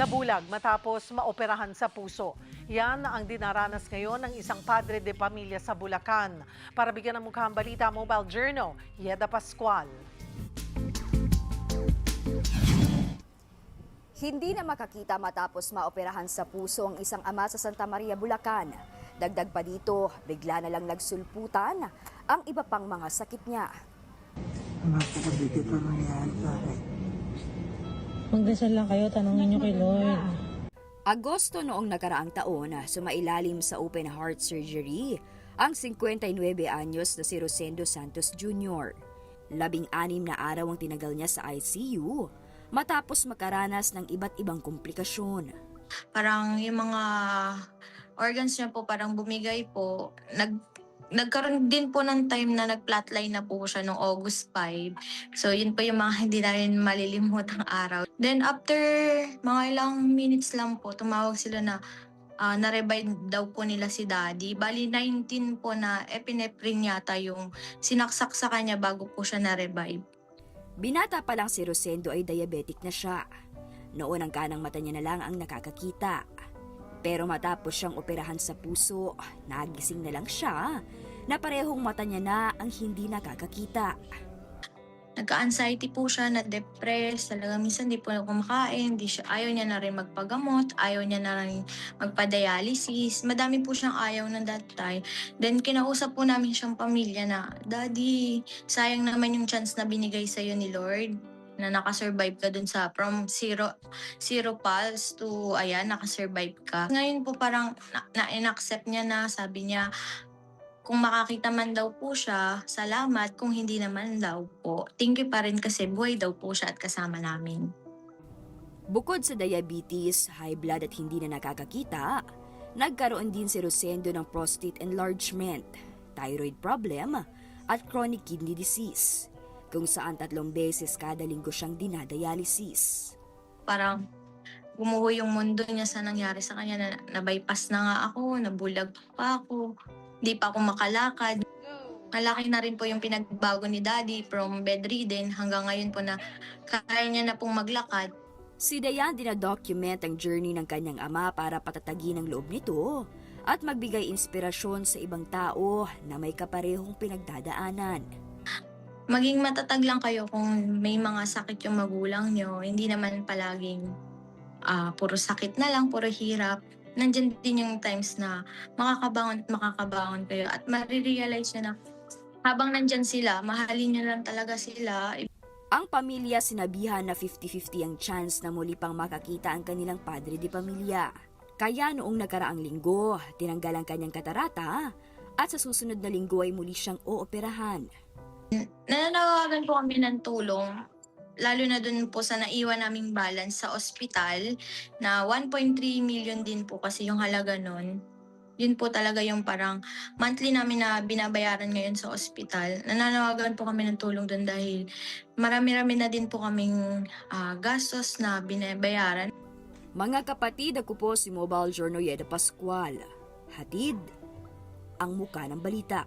Nabulag matapos maoperahan sa puso. Yan ang dinaranas ngayon ng isang padre de pamilya sa Bulacan. Para bigyan ng mukhang balita, Mobile Journal, Yeda Pascual. Hindi na makakita matapos maoperahan sa puso ang isang ama sa Santa Maria, Bulacan. Dagdag pa dito, bigla na lang nagsulputan ang iba pang mga sakit niya. Napakabigit na nangyari sa akin. Magdasal lang kayo, tanongin niyo kay Lord. Agosto noong nakaraang taon, sumailalim sa open heart surgery ang 59 anyos na si Rosendo Santos Jr. 16 na araw ang tinagal niya sa ICU matapos makaranas ng iba't ibang komplikasyon. Parang yung mga organs niya po parang bumigay po. Nagkaroon din po ng time na nag-flatline na po siya noong August 5. So yun po yung mga hindi namin malilimutang araw. Then after mga ilang minutes lang po, tumawag sila na na-revive daw po nila si Daddy. Bali 19 po na epinephrine yata yung sinaksak sa kanya bago po siya na-revive. Binata pa lang si Rosendo ay diabetic na siya. Noon ang kanang mata niya na lang ang nakakakita. Pero matapos siyang operahan sa puso, nagising na lang siya na parehong mata niya na ang hindi nakakakita. Nagka-anxiety po siya, na-depress, talaga minsan di po na kumakain, ayaw niya na rin magpagamot, ayaw niya na rin magpa-dialysis. Madami po siyang ayaw na that time. Then kinausap po namin siyang pamilya na, Daddy, sayang naman yung chance na binigay sa'yo ni Lord na nakasurvive ka dun sa from zero pulse to ayan, nakasurvive ka. Ngayon po parang na-inaccept niya na, sabi niya, kung makakita man daw po siya, salamat. Kung hindi naman daw po, thank you pa rin kasi buhay daw po siya at kasama namin. Bukod sa diabetes, high blood at hindi na nakakakita, nagkaroon din si Rosendo ng prostate enlargement, thyroid problem, at chronic kidney disease, kung saan 3 beses kada linggo siyang dinadialysis. Parang gumuho yung mundo niya sa nangyari sa kanya, na na-bypass na nga ako, nabulag pa ako. Di pa ako makalakad. Malaki na rin po yung pinagbago ni Daddy from bedridden hanggang ngayon po na kaya niya na pong maglakad. Si Dayan dinadocument ang journey ng kanyang ama para patatagin ang loob nito at magbigay inspirasyon sa ibang tao na may kaparehong pinagdadaanan. Maging matatag lang kayo kung may mga sakit yung magulang nyo. Hindi naman palaging puro sakit na lang, puro hirap. Nandyan din yung times na makakabangon kayo at marirealize nyo na habang nandyan sila, mahalin nyo lang talaga sila. Ang pamilya sinabihan na 50-50 ang chance na muli pang makakita ang kanilang padre de pamilya. Kaya noong nakaraang linggo, tinanggal ang kanyang katarata at sa susunod na linggo ay muli siyang ooperahan. Nananawagan po kami ng tulong, lalo na dun po sa naiwan naming balance sa ospital na 1.3 million din po kasi yung halaga nun. Yun po talaga yung parang monthly namin na binabayaran ngayon sa ospital. Nananawagan po kami ng tulong dun dahil marami-rami na din po kaming gastos na binabayaran. Mga kapatid, ako po si Mobile Journal Yeda Pascual. Hatid ang muka ng balita.